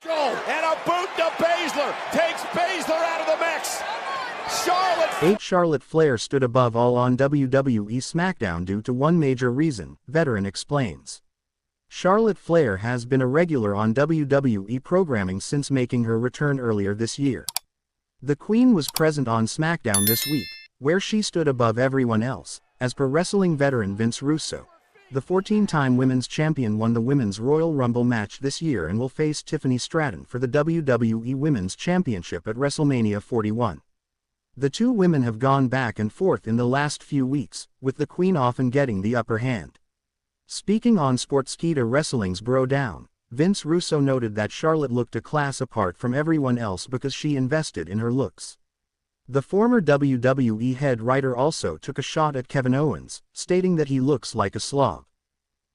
And a boot to Baszler. Takes Baszler out of the mix. Charlotte Flair stood above all on WWE SmackDown due to one major reason, veteran explains. Charlotte Flair has been a regular on WWE programming since making her return earlier this year. The Queen was present on SmackDown this week, where she stood above everyone else, as per wrestling veteran Vince Russo. The 14-time women's champion won the Women's Royal Rumble match this year and will face Tiffany Stratton for the WWE Women's Championship at WrestleMania 41. The two women have gone back and forth in the last few weeks, with the Queen often getting the upper hand. Speaking on Sportskeeda Wrestling's BroDown, Vince Russo noted that Charlotte looked a class apart from everyone else because she invested in her looks. The former WWE head writer also took a shot at Kevin Owens, stating that he looks like a slob.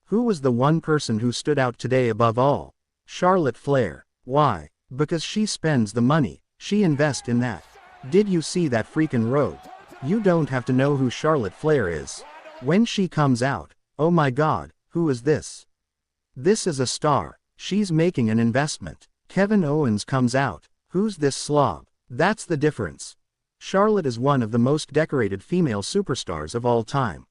Who was the one person who stood out today above all? Charlotte Flair. Why? Because she spends the money, she invests in that. Did you see that freakin' robe? You don't have to know who Charlotte Flair is. When she comes out, oh my god, who is this? This is a star, she's making an investment. Kevin Owens comes out, who's this slob? That's the difference. Charlotte is one of the most decorated female superstars of all time.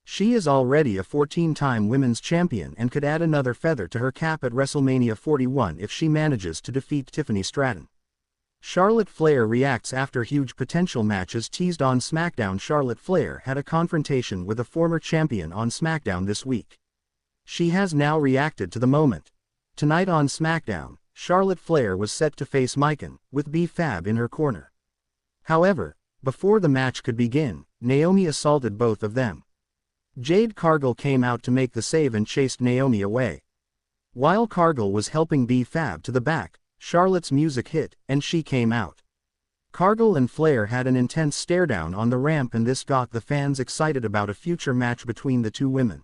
She is already a 14-time women's champion and could add another feather to her cap at WrestleMania 41 if she manages to defeat Tiffany Stratton. Charlotte Flair reacts after huge potential matches teased on SmackDown. Charlotte Flair had a confrontation with a former champion on SmackDown this week. She has now reacted to the moment. Tonight on SmackDown, Charlotte Flair was set to face Mykan, with B-Fab in her corner. However, before the match could begin, Naomi assaulted both of them. Jade Cargill came out to make the save and chased Naomi away. While Cargill was helping B-Fab to the back, Charlotte's music hit, and she came out. Cargill and Flair had an intense stare-down on the ramp, and this got the fans excited about a future match between the two women.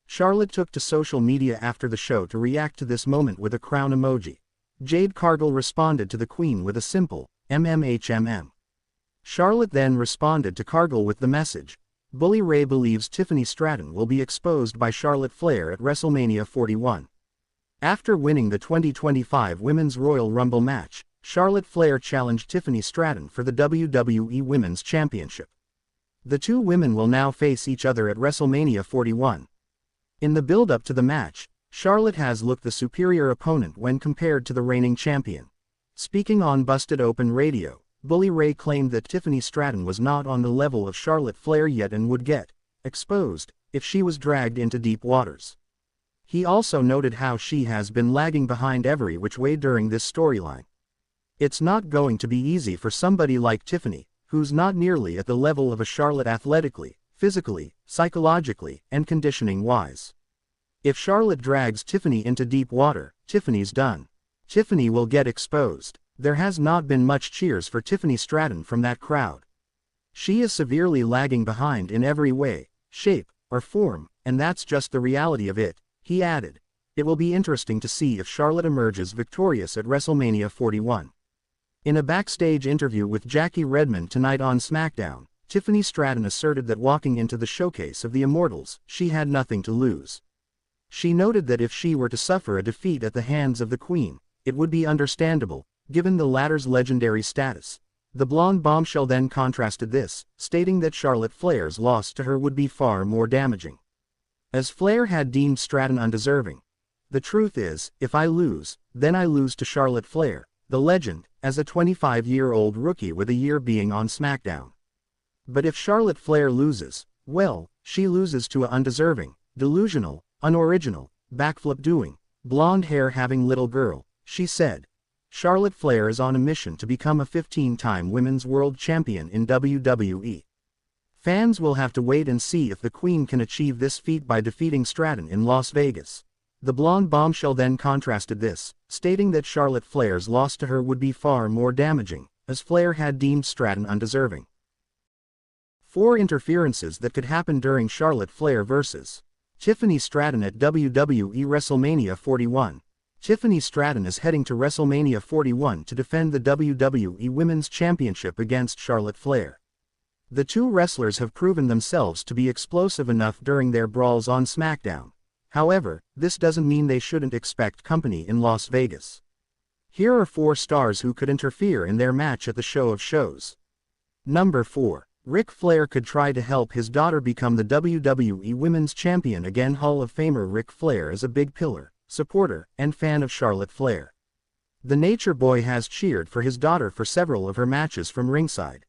Charlotte took to social media after the show to react to this moment with a crown emoji. Jade Cargill responded to the Queen with a simple, MMHMM. Charlotte then responded to Cargill with the message, Bully Ray believes Tiffany Stratton will be exposed by Charlotte Flair at WrestleMania 41. After winning the 2025 Women's Royal Rumble match, Charlotte Flair challenged Tiffany Stratton for the WWE Women's Championship. The two women will now face each other at WrestleMania 41. In the build-up to the match, Charlotte has looked the superior opponent when compared to the reigning champion. Speaking on Busted Open Radio, Bully Ray claimed that Tiffany Stratton was not on the level of Charlotte Flair yet and would get exposed if she was dragged into deep waters. He also noted how she has been lagging behind every which way during this storyline. It's not going to be easy for somebody like Tiffany, who's not nearly at the level of a Charlotte athletically, physically, psychologically, and conditioning-wise. If Charlotte drags Tiffany into deep water, Tiffany's done. Tiffany will get exposed. There has not been much cheers for Tiffany Stratton from that crowd. She is severely lagging behind in every way, shape, or form, and that's just the reality of it, he added. It will be interesting to see if Charlotte emerges victorious at WrestleMania 41. In a backstage interview with Jackie Redmond tonight on SmackDown, Tiffany Stratton asserted that walking into the showcase of the Immortals, she had nothing to lose. She noted that if she were to suffer a defeat at the hands of the Queen, it would be understandable, given the latter's legendary status. The blonde bombshell then contrasted this, stating that Charlotte Flair's loss to her would be far more damaging. As Flair had deemed Stratton undeserving. The truth is, if I lose, then I lose to Charlotte Flair, the legend, as a 25-year-old rookie with a year being on SmackDown. But if Charlotte Flair loses, well, she loses to a undeserving, delusional, unoriginal, backflip-doing, blonde-hair-having little girl, she said. Charlotte Flair is on a mission to become a 15-time Women's World Champion in WWE. Fans will have to wait and see if the Queen can achieve this feat by defeating Stratton in Las Vegas. The blonde bombshell then contrasted this, stating that Charlotte Flair's loss to her would be far more damaging, as Flair had deemed Stratton undeserving. 4 interferences that could happen during Charlotte Flair vs. Tiffany Stratton at WWE WrestleMania 41. Tiffany Stratton is heading to WrestleMania 41 to defend the WWE Women's Championship against Charlotte Flair. The two wrestlers have proven themselves to be explosive enough during their brawls on SmackDown. However, this doesn't mean they shouldn't expect company in Las Vegas. Here are 4 stars who could interfere in their match at the Show of Shows. Number 4. Ric Flair could try to help his daughter become the WWE Women's Champion again. Hall of Famer Ric Flair is a big pillar, supporter, and fan of Charlotte Flair. The Nature Boy has cheered for his daughter for several of her matches from ringside.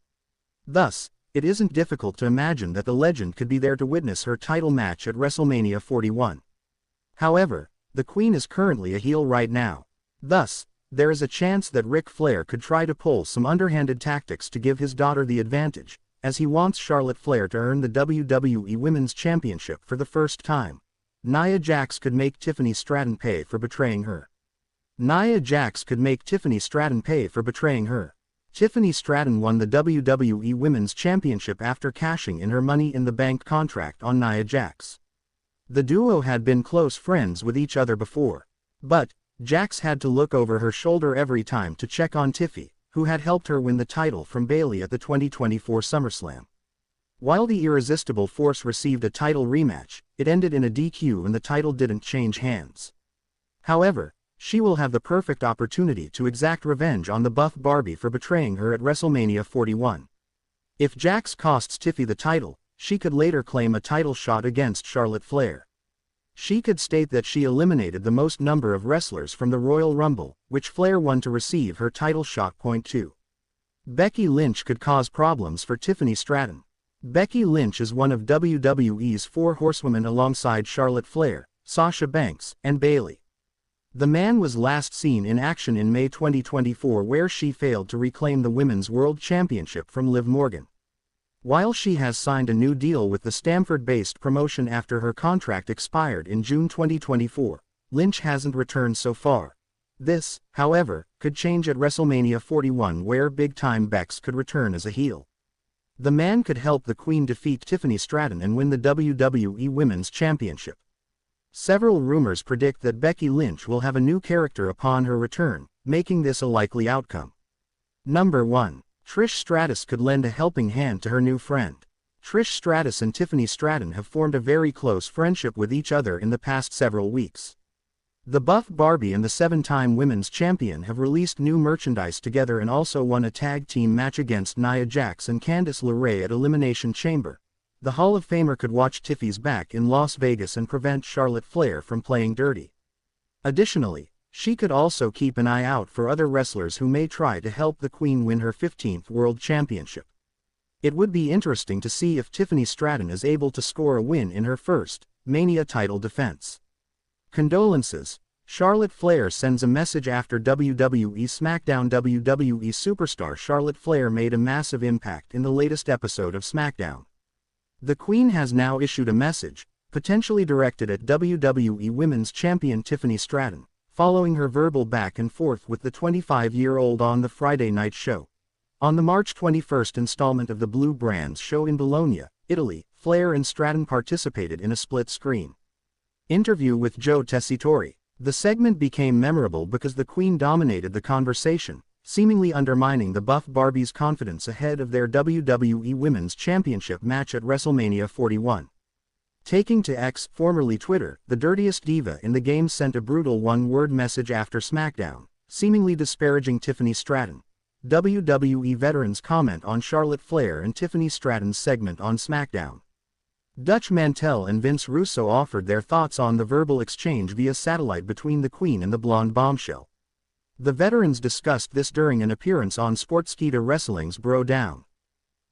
Thus, it isn't difficult to imagine that the legend could be there to witness her title match at WrestleMania 41. However, the Queen is currently a heel right now. Thus, there is a chance that Ric Flair could try to pull some underhanded tactics to give his daughter the advantage, as he wants Charlotte Flair to earn the WWE Women's Championship for the first time. Nia Jax could make Tiffany Stratton pay for betraying her. Tiffany Stratton won the WWE Women's Championship after cashing in her Money in the Bank contract on Nia Jax. The duo had been close friends with each other before, but Jax had to look over her shoulder every time to check on Tiffy, who had helped her win the title from Bayley at the 2024 SummerSlam. While the Irresistible Force received a title rematch, it ended in a DQ and the title didn't change hands. However, she will have the perfect opportunity to exact revenge on the buff Barbie for betraying her at WrestleMania 41. If Jax costs Tiffy the title, she could later claim a title shot against Charlotte Flair. She could state that she eliminated the most number of wrestlers from the Royal Rumble, which Flair won to receive her title shot. Point 2. Becky Lynch could cause problems for Tiffany Stratton. Becky Lynch is one of WWE's 4 horsewomen alongside Charlotte Flair, Sasha Banks, and Bayley. The man was last seen in action in May 2024 where she failed to reclaim the Women's World Championship from Liv Morgan. While she has signed a new deal with the Stamford-based promotion after her contract expired in June 2024, Lynch hasn't returned so far. This, however, could change at WrestleMania 41 where big-time Bex could return as a heel. The man could help the Queen defeat Tiffany Stratton and win the WWE Women's Championship. Several rumors predict that Becky Lynch will have a new character upon her return, making this a likely outcome. Number 1. Trish Stratus could lend a helping hand to her new friend. Trish Stratus and Tiffany Stratton have formed a very close friendship with each other in the past several weeks. The buff Barbie and the 7-time Women's Champion have released new merchandise together and also won a tag team match against Nia Jax and Candice LeRae at Elimination Chamber. The Hall of Famer could watch Tiffy's back in Las Vegas and prevent Charlotte Flair from playing dirty. Additionally, she could also keep an eye out for other wrestlers who may try to help the Queen win her 15th World Championship. It would be interesting to see if Tiffany Stratton is able to score a win in her first Mania title defense. Condolences. Charlotte Flair sends a message after WWE SmackDown. WWE superstar Charlotte Flair made a massive impact in the latest episode of SmackDown. The Queen has now issued a message, potentially directed at WWE Women's Champion Tiffany Stratton, following her verbal back and forth with the 25-year-old on the Friday night show. On the March 21st installment of the Blue Brands show in Bologna, Italy, Flair and Stratton participated in a split-screen interview with Joe Tessitore. The segment became memorable because the Queen dominated the conversation, seemingly undermining the buff Barbie's confidence ahead of their WWE Women's Championship match at WrestleMania 41. Taking to X, formerly Twitter, the dirtiest diva in the game sent a brutal one-word message after SmackDown, seemingly disparaging Tiffany Stratton. WWE veterans comment on Charlotte Flair and Tiffany Stratton's segment on SmackDown. Dutch Mantell and Vince Russo offered their thoughts on the verbal exchange via satellite between the Queen and the blonde bombshell. The veterans discussed this during an appearance on Sportskeeda Wrestling's BroDown.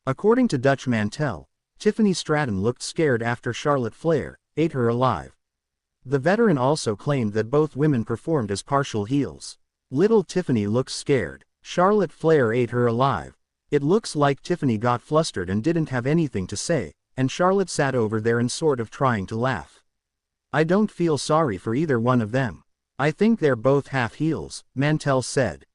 According to Dutch Mantell, Tiffany Stratton looked scared after Charlotte Flair ate her alive. The veteran also claimed that both women performed as partial heels. Little Tiffany looks scared. Charlotte Flair ate her alive. It looks like Tiffany got flustered and didn't have anything to say, and Charlotte sat over there and sort of trying to laugh. I don't feel sorry for either one of them. I think they're both half heels, Mantell said.